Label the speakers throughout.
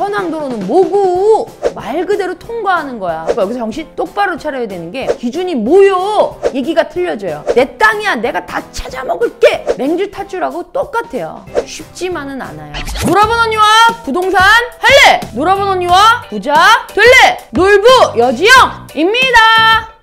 Speaker 1: 현황도로는 뭐고? 말 그대로 통과하는 거야. 여기서 정신 똑바로 차려야 되는 게 기준이 뭐요? 얘기가 틀려져요. 내 땅이야. 내가 다 찾아먹을게. 맹주 타주라고 똑같아요. 쉽지만은 않아요. 놀아본 언니와 부동산 할래! 놀아본 언니와 부자 될래! 놀부 여지영입니다.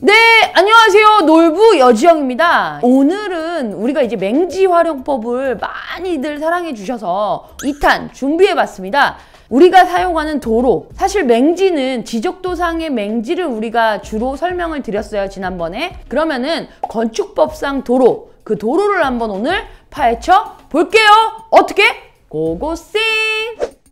Speaker 1: 네, 안녕하세요. 놀부 여지영입니다. 오늘은 우리가 이제 맹지 활용법을 많이들 사랑해 주셔서 2탄 준비해 봤습니다. 우리가 사용하는 도로, 사실 맹지는 지적도상의 맹지를 우리가 주로 설명을 드렸어요, 지난번에. 그러면은 건축법상 도로, 그 도로를 한번 오늘 파헤쳐 볼게요. 어떻게? 고고싱!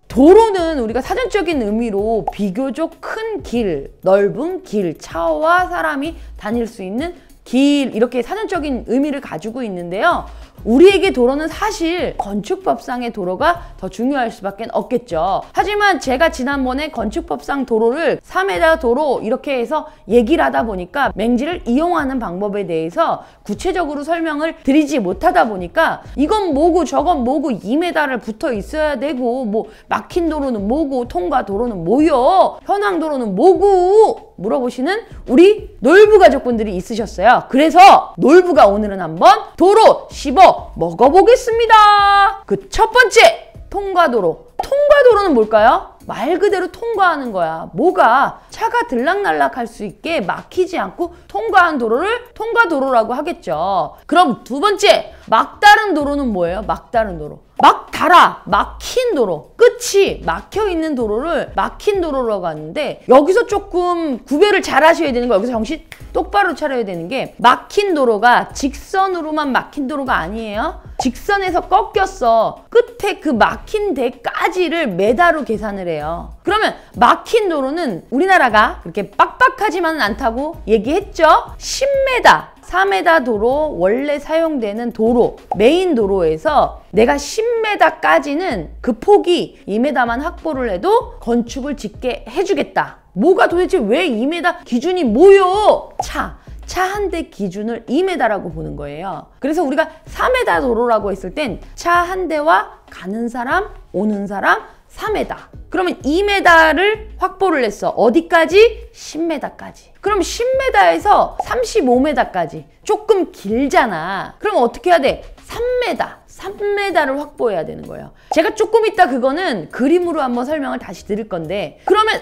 Speaker 1: 도로는 우리가 사전적인 의미로 비교적 큰 길, 넓은 길, 차와 사람이 다닐 수 있는 길, 이렇게 사전적인 의미를 가지고 있는데요. 우리에게 도로는 사실 건축법상의 도로가 더 중요할 수밖에 없겠죠. 하지만 제가 지난번에 건축법상 도로를 3m 도로 이렇게 해서 얘기를 하다 보니까 맹지를 이용하는 방법에 대해서 구체적으로 설명을 드리지 못하다 보니까 이건 뭐고 저건 뭐고 2m를 붙어 있어야 되고 뭐 막힌 도로는 뭐고 통과 도로는 뭐요? 현황 도로는 뭐고? 물어보시는 우리 놀부 가족분들이 있으셨어요. 그래서 놀부가 오늘은 한번 도로 씹어 먹어보겠습니다. 그 첫 번째, 통과도로. 통과도로는 뭘까요? 말 그대로 통과하는 거야. 뭐가 차가 들락날락 할 수 있게 막히지 않고 통과한 도로를 통과도로라고 하겠죠. 그럼 두 번째, 막다른 도로는 뭐예요? 막다른 도로. 막 달아, 막힌 도로. 끝이 막혀있는 도로를 막힌 도로라고 하는데 여기서 조금 구별을 잘 하셔야 되는 거, 여기서 정신 똑바로 차려야 되는 게 막힌 도로가 직선으로만 막힌 도로가 아니에요. 직선에서 꺾였어. 끝에 그 막힌 데까지를 메다로 계산을 해요. 그러면 막힌 도로는 우리나라가 그렇게 빡빡하지만은 않다고 얘기했죠. 10m. 4m 도로, 원래 사용되는 도로, 메인 도로에서 내가 10m까지는 그 폭이 2m만 확보를 해도 건축을 짓게 해주겠다. 뭐가 도대체 왜 2m 기준이 뭐요? 차 한 대 기준을 2m라고 보는 거예요. 그래서 우리가 4m 도로라고 했을 땐 차 한 대와 가는 사람, 오는 사람 4m. 그러면 2m를 확보를 했어. 어디까지? 10m까지. 그럼 10m에서 35m까지. 조금 길잖아. 그럼 어떻게 해야 돼? 3m를 확보해야 되는 거예요. 제가 조금 이따 그거는 그림으로 한번 설명을 다시 드릴 건데, 그러면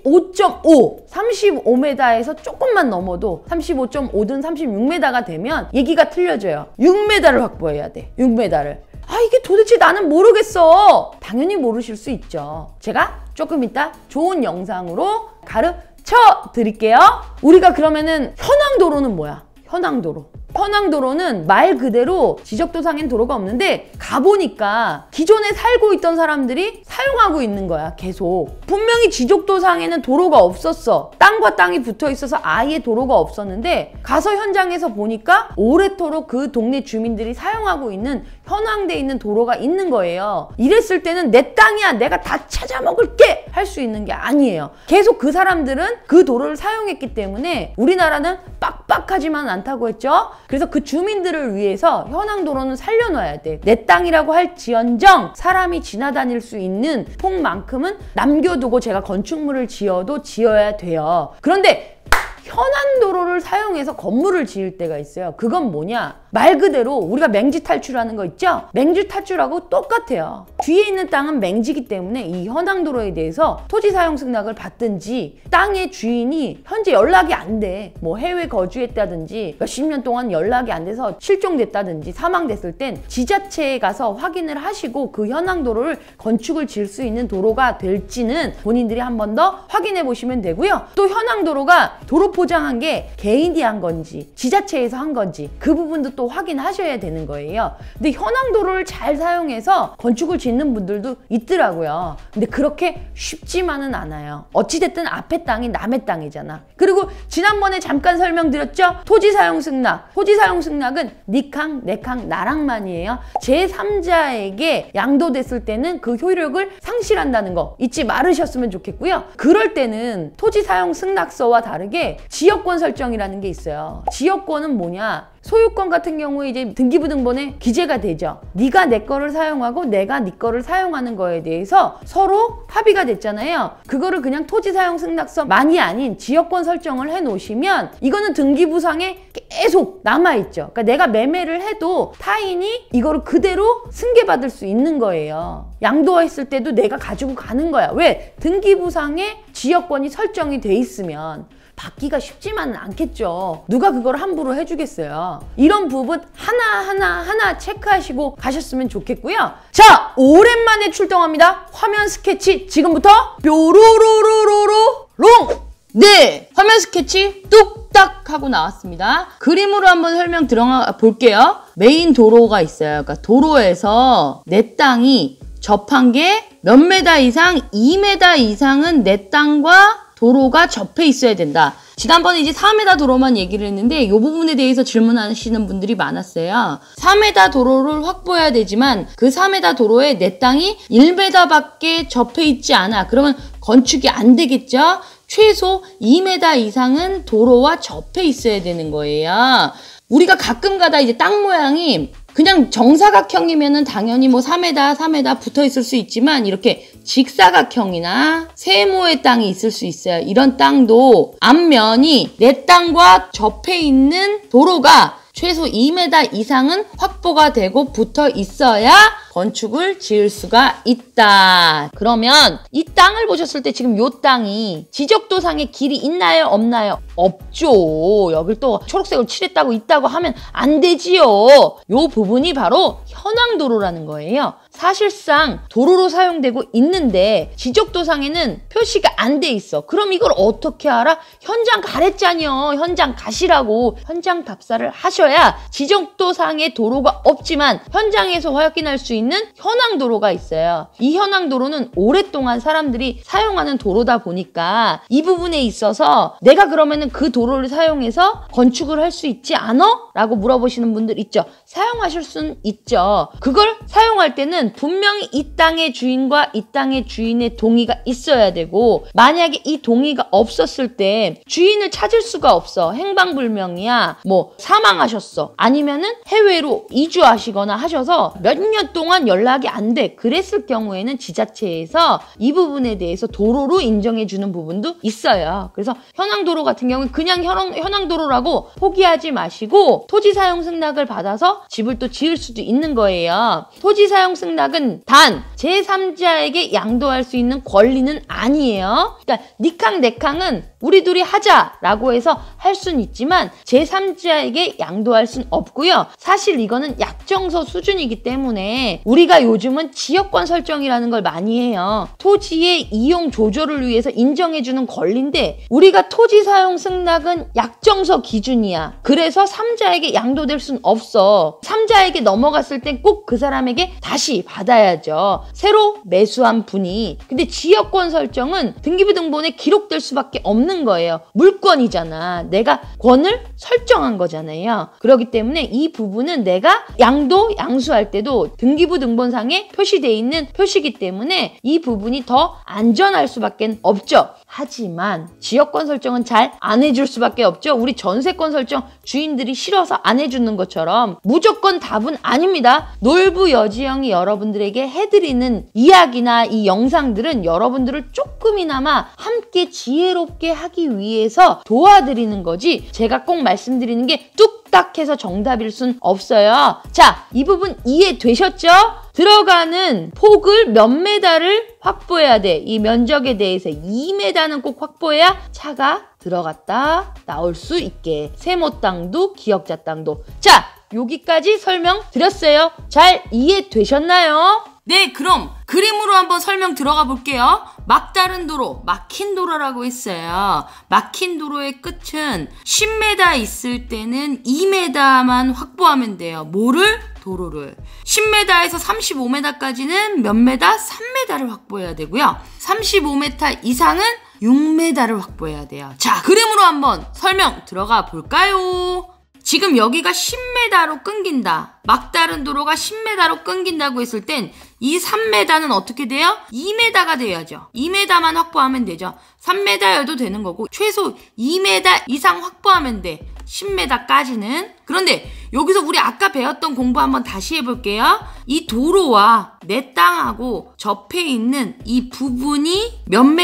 Speaker 1: 35.5, 35m에서 조금만 넘어도 35.5든 36m가 되면 얘기가 틀려져요. 6m를 확보해야 돼. 6m를. 아, 이게 도대체 나는 모르겠어. 당연히 모르실 수 있죠. 제가 조금 이따 좋은 영상으로 가르쳐 드릴게요. 우리가 그러면은 현황도로는 뭐야? 현황도로. 현황도로는 말 그대로 지적도상엔 도로가 없는데 가보니까 기존에 살고 있던 사람들이 사용하고 있는 거야, 계속. 분명히 지적도상에는 도로가 없었어. 땅과 땅이 붙어 있어서 아예 도로가 없었는데 가서 현장에서 보니까 오래도록 그 동네 주민들이 사용하고 있는 현황돼 있는 도로가 있는 거예요. 이랬을 때는 내 땅이야, 내가 다 찾아먹을게 할 수 있는 게 아니에요. 계속 그 사람들은 그 도로를 사용했기 때문에 우리나라는 빡빡하지만 않다고 했죠. 그래서 그 주민들을 위해서 현황도로는 살려놔야 돼. 내 땅이라고 할지언정 사람이 지나다닐 수 있는 폭만큼은 남겨두고 제가 건축물을 지어도 지어야 돼요. 그런데 현황도로를 사용해서 건물을 지을 때가 있어요. 그건 뭐냐? 말 그대로 우리가 맹지 탈출하는 거 있죠? 맹지 탈출하고 똑같아요. 뒤에 있는 땅은 맹지기 때문에 이 현황도로에 대해서 토지 사용 승낙을 받든지 땅의 주인이 현재 연락이 안 돼. 뭐 해외 거주했다든지 몇십 년 동안 연락이 안 돼서 실종됐다든지 사망됐을 땐 지자체에 가서 확인을 하시고 그 현황도로를 건축을 지을 수 있는 도로가 될지는 본인들이 한 번 더 확인해 보시면 되고요. 또 현황도로가 도로 포장한 게 개인이 한 건지 지자체에서 한 건지 그 부분도 또 확인하셔야 되는 거예요. 근데 현황도로를 잘 사용해서 건축을 짓는 분들도 있더라고요. 근데 그렇게 쉽지만은 않아요. 어찌됐든 앞에 땅이 남의 땅이잖아. 그리고 지난번에 잠깐 설명드렸죠? 토지 사용 승낙. 토지 사용 승낙은 니캉, 내캉, 나랑만이에요. 제3자에게 양도됐을 때는 그 효력을 상실한다는 거 잊지 말으셨으면 좋겠고요. 그럴 때는 토지 사용 승낙서와 다르게 지역권 설정이라는 게 있어요. 지역권은 뭐냐? 소유권 같은 경우에 이제 등기부등본에 기재가 되죠. 네가 내 거를 사용하고 내가 네 거를 사용하는 거에 대해서 서로 합의가 됐잖아요. 그거를 그냥 토지 사용 승낙서만이 아닌 지역권 설정을 해 놓으시면 이거는 등기부상에 계속 남아있죠. 그러니까 내가 매매를 해도 타인이 이거를 그대로 승계받을 수 있는 거예요. 양도했을 때도 내가 가지고 가는 거야. 왜? 등기부상에 지역권이 설정이 돼 있으면 받기가 쉽지만은 않겠죠. 누가 그걸 함부로 해주겠어요. 이런 부분 하나 체크하시고 가셨으면 좋겠고요. 자, 오랜만에 출동합니다. 화면 스케치 지금부터 뾰로로로로로 롱! 네, 화면 스케치 뚝딱 하고 나왔습니다. 그림으로 한번 설명 들어가 볼게요. 메인 도로가 있어요. 그러니까 도로에서 내 땅이 접한 게 몇 메다 이상, 2m 이상은 내 땅과 도로가 접해 있어야 된다. 지난번에 이제 4m 도로만 얘기를 했는데 이 부분에 대해서 질문하시는 분들이 많았어요. 4m 도로를 확보해야 되지만 그 4m 도로에 내 땅이 1m밖에 접해 있지 않아. 그러면 건축이 안 되겠죠? 최소 2m 이상은 도로와 접해 있어야 되는 거예요. 우리가 가끔 가다 이제 땅 모양이 그냥 정사각형이면은 당연히 뭐 4m 붙어 있을 수 있지만 이렇게 직사각형이나 세모의 땅이 있을 수 있어요. 이런 땅도 앞면이 내 땅과 접해 있는 도로가 최소 2m 이상은 확보가 되고 붙어 있어야 건축을 지을 수가 있다. 그러면 이 땅을 보셨을 때 지금 요 땅이 지적도상에 길이 있나요? 없나요? 없죠. 여길 또 초록색으로 칠했다고 있다고 하면 안 되지요. 요 부분이 바로 현황도로라는 거예요. 사실상 도로로 사용되고 있는데 지적도상에는 표시가 안 돼 있어. 그럼 이걸 어떻게 알아? 현장 가랬잖여. 현장 가시라고. 현장 답사를 하셔야 지적도상에 도로가 없지만 현장에서 확인할 수 있는 현황도로가 있어요. 이 현황도로는 오랫동안 사람들이 사용하는 도로다 보니까 이 부분에 있어서 내가 그러면은 그 도로를 사용해서 건축을 할 수 있지 않아? 라고 물어보시는 분들 있죠. 사용하실 수는 있죠. 그걸 사용할 때는 분명히 이 땅의 주인과 이 땅의 주인의 동의가 있어야 되고 만약에 이 동의가 없었을 때 주인을 찾을 수가 없어. 행방불명이야. 뭐 사망하셨어. 아니면은 해외로 이주하시거나 하셔서 몇 년 동안 연락이 안 돼. 그랬을 경우에는 지자체에서 이 부분에 대해서 도로로 인정해주는 부분도 있어요. 그래서 현황도로 같은 경우는 그냥 현황도로라고 포기하지 마시고 토지사용 승낙을 받아서 집을 또 지을 수도 있는 거예요. 토지사용 승낙은 단 제3자에게 양도할 수 있는 권리는 아니에요. 그러니까 니캉 내캉은 우리 둘이 하자라고 해서 할 수는 있지만 제3자에게 양도할 수는 없고요. 사실 이거는 약정서 수준이기 때문에 우리가 요즘은 지역권 설정이라는 걸 많이 해요. 토지의 이용 조절을 위해서 인정해주는 권리인데 우리가 토지 사용 승낙은 약정서 기준이야. 그래서 3자에게 양도될 수는 없어. 3자에게 넘어갔을 땐 꼭 그 사람에게 다시 받아야죠. 새로 매수한 분이. 근데 지역권 설정은 등기부등본에 기록될 수밖에 없는 거예요. 물권이잖아. 내가 권을 설정한 거잖아요. 그렇기 때문에 이 부분은 내가 양수할 때도 등기부등본상에 표시되어 있는 표시이기 때문에 이 부분이 더 안전할 수밖에 없죠. 하지만 지역권 설정은 잘 안 해줄 수밖에 없죠. 우리 전세권 설정 주인들이 싫어서 안 해주는 것처럼 무조건 답은 아닙니다. 놀부 여지영이 여러분들에게 해드리는 이야기나 이 영상들은 여러분들을 조금이나마 함께 지혜롭게 하기 위해서 도와드리는 거지 제가 꼭 말씀드리는 게 뚝딱 해서 정답일 순 없어요. 자, 이 부분 이해되셨죠? 들어가는 폭을 몇 메다를 확보해야 돼. 이 면적에 대해서 2m는 꼭 확보해야 차가 들어갔다 나올 수 있게. 세모 땅도 기역자 땅도. 자, 여기까지 설명드렸어요. 잘 이해되셨나요? 네, 그럼 그림으로 한번 설명 들어가 볼게요. 막다른 도로, 막힌 도로라고 했어요. 막힌 도로의 끝은 10m 있을 때는 2m만 확보하면 돼요. 뭐를? 도로를. 10m에서 35m까지는 몇 m? 3m를 확보해야 되고요. 35m 이상은 6m를 확보해야 돼요. 자, 그림으로 한번 설명 들어가 볼까요? 지금 여기가 10m로 끊긴다. 막다른 도로가 10m로 끊긴다고 했을 땐 이 3m는 어떻게 돼요? 2m가 돼야죠. 2m만 확보하면 되죠. 3m여도 되는 거고 최소 2m 이상 확보하면 돼. 10m까지는. 그런데 여기서 우리 아까 배웠던 공부 한번 다시 해볼게요. 이 도로와 내 땅하고 접해 있는 이 부분이 몇 m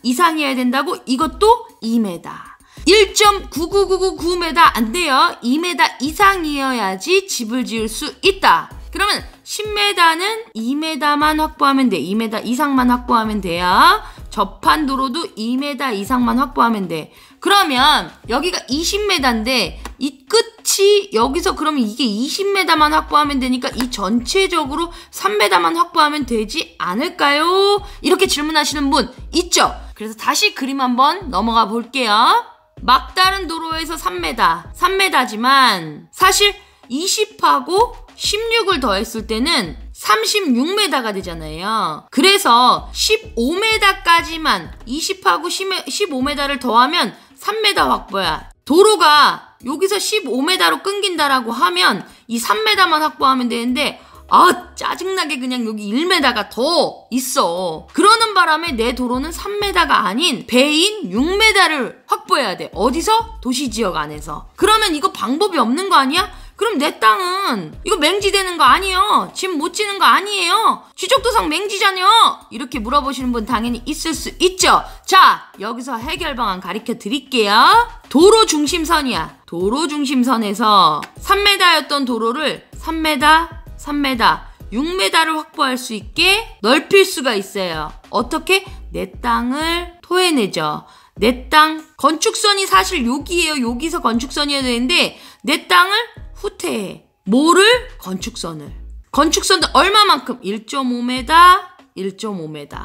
Speaker 1: 이상이어야 된다고? 이것도 2m. 1.99999m 안 돼요. 2m 이상이어야지 집을 지을 수 있다. 그러면 10m는 2m만 확보하면 돼. 2m 이상만 확보하면 돼요. 접한 도로도 2m 이상만 확보하면 돼. 그러면 여기가 20m인데 이 끝이 여기서 그러면 이게 20m만 확보하면 되니까 이 전체적으로 3m만 확보하면 되지 않을까요? 이렇게 질문하시는 분 있죠? 그래서 다시 그림 한번 넘어가 볼게요. 막다른 도로에서 3m지만 사실 20하고 16을 더했을 때는 36m가 되잖아요. 그래서 15m까지만 20하고 15m를 더하면 3m 확보야. 도로가 여기서 15m로 끊긴다라고 하면 이 3m만 확보하면 되는데 짜증나게 그냥 여기 1m가 더 있어. 그러는 바람에 내 도로는 3m가 아닌 배인 6m를 확보해야 돼. 어디서? 도시지역 안에서. 그러면 이거 방법이 없는 거 아니야? 그럼 내 땅은 이거 맹지되는 거 아니에요? 집 못 지는 거 아니에요? 지적도상 맹지잖아요? 이렇게 물어보시는 분 당연히 있을 수 있죠. 자, 여기서 해결 방안 가르쳐 드릴게요. 도로 중심선이야. 도로 중심선에서 3m였던 도로를 3m, 6m를 확보할 수 있게 넓힐 수가 있어요. 어떻게? 내 땅을 토해내죠. 내 땅, 건축선이 사실 여기예요. 여기서 건축선이어야 되는데 내 땅을 후퇴해. 뭐를? 건축선을. 건축선도 얼마만큼? 1.5m, 1.5m.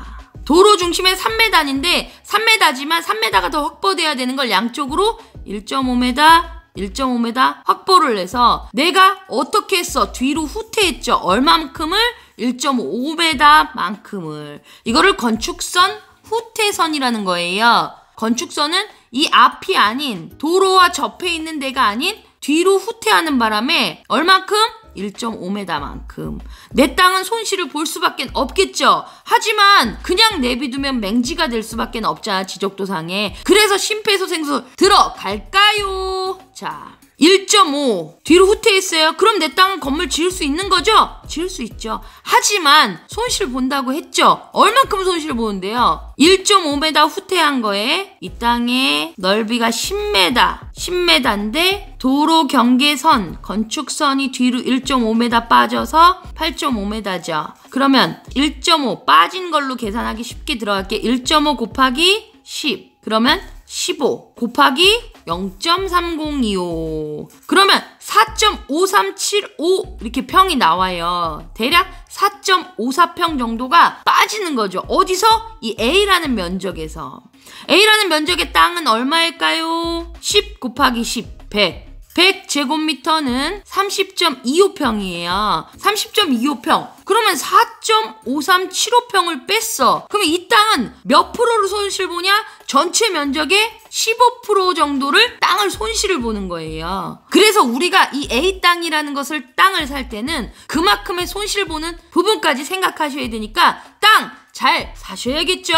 Speaker 1: 도로 중심에 3m인데 3m지만 3m가 더 확보돼야 되는 걸 양쪽으로 1.5m, 1.5m 확보를 해서 내가 어떻게 했어? 뒤로 후퇴했죠. 얼만큼을? 1.5m만큼을. 이거를 건축선 후퇴선이라는 거예요. 건축선은 이 앞이 아닌 도로와 접해 있는 데가 아닌 뒤로 후퇴하는 바람에 얼만큼? 1.5m만큼. 내 땅은 손실을 볼 수밖에 없겠죠. 하지만 그냥 내비두면 맹지가 될 수밖에 없잖아, 지적도상에. 그래서 심폐소생술 들어갈까요? 자, 1.5 뒤로 후퇴했어요. 그럼 내 땅은 건물 지을 수 있는 거죠? 지을 수 있죠. 하지만 손실 본다고 했죠. 얼만큼 손실 보는데요? 1.5m 후퇴한 거에 이 땅의 넓이가 10m인데 도로 경계선, 건축선이 뒤로 1.5m 빠져서 8.5m죠. 그러면 1.5 빠진 걸로 계산하기 쉽게 들어갈게. 1.5 곱하기 10. 그러면 15 곱하기 0.3025. 그러면 4.5375 이렇게 평이 나와요. 대략 4.54평 정도가 빠지는 거죠. 어디서? 이 A라는 면적에서. A라는 면적의 땅은 얼마일까요? 10 곱하기 10, 100. 100제곱미터는 30.25평이에요. 30.25평. 그러면 4.5375평을 뺐어. 그러면 이 땅은 몇 프로를 손실 보냐? 전체 면적의 15% 정도를 땅을 손실을 보는 거예요. 그래서 우리가 이 A 땅이라는 것을 땅을 살 때는 그만큼의 손실 보는 부분까지 생각하셔야 되니까 땅 잘 사셔야겠죠?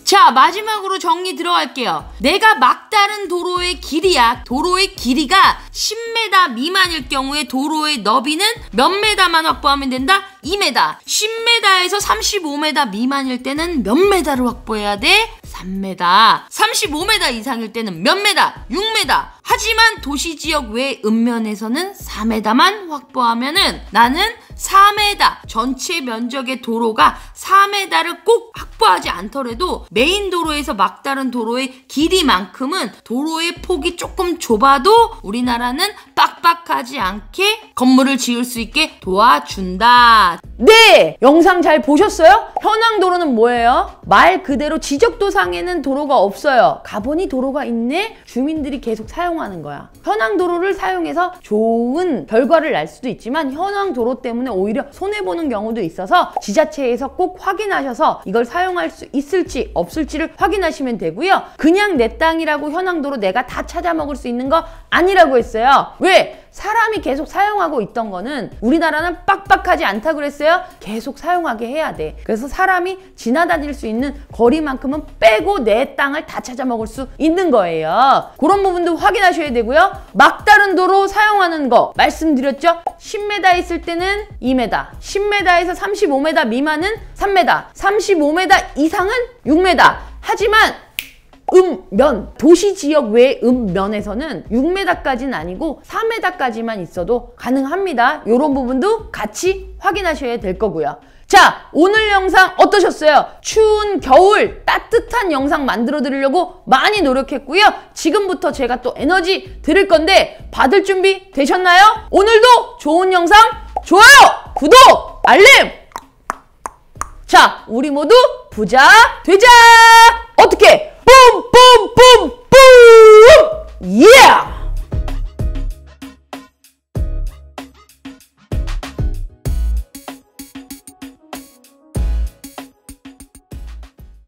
Speaker 1: 자, 마지막으로 정리 들어갈게요. 내가 막다른 도로의 길이야. 도로의 길이가 10m 미만일 경우에 도로의 너비는 몇 m만 확보하면 된다? 2m. 10m에서 35m 미만일 때는 몇 m를 확보해야 돼? 3m. 35m 이상일 때는 몇 m? 6m. 하지만 도시지역 외 읍면에서는 4m만 확보하면은 나는 4m, 전체 면적의 도로가 4m를 꼭 확보하지 않더라도 메인 도로에서 막다른 도로의 길이만큼은 도로의 폭이 조금 좁아도 우리나라는 빡빡하지 않게 건물을 지을 수 있게 도와준다. 네! 영상 잘 보셨어요? 현황 도로는 뭐예요? 말 그대로 지적도상에는 도로가 없어요. 가보니 도로가 있네? 주민들이 계속 사용하는 거야. 현황 도로를 사용해서 좋은 결과를 날 수도 있지만 현황 도로 때문에 오히려 손해보는 경우도 있어서 지자체에서 꼭 확인하셔서 이걸 사용할 수 있을지 없을지를 확인하시면 되고요. 그냥 내 땅이라고 현황 도로 내가 다 찾아먹을 수 있는 거 아니라고 했어요. 왜? 사람이 계속 사용하고 있던 거는 우리나라는 빡빡하지 않다고 그랬어요? 계속 사용하게 해야 돼. 그래서 사람이 지나다닐 수 있는 거리만큼은 빼고 내 땅을 다 찾아 먹을 수 있는 거예요. 그런 부분도 확인하셔야 되고요. 막다른 도로 사용하는 거 말씀드렸죠? 10m 있을 때는 2m, 10m에서 35m 미만은 3m, 35m 이상은 6m. 하지만 면, 도시 지역 외 면에서는 6m까지는 아니고 4m까지만 있어도 가능합니다. 이런 부분도 같이 확인하셔야 될 거고요. 자, 오늘 영상 어떠셨어요? 추운 겨울 따뜻한 영상 만들어 드리려고 많이 노력했고요. 지금부터 제가 또 에너지 드릴 건데 받을 준비 되셨나요? 오늘도 좋은 영상 좋아요, 구독, 알림! 자, 우리 모두 부자 되자! 어떻게?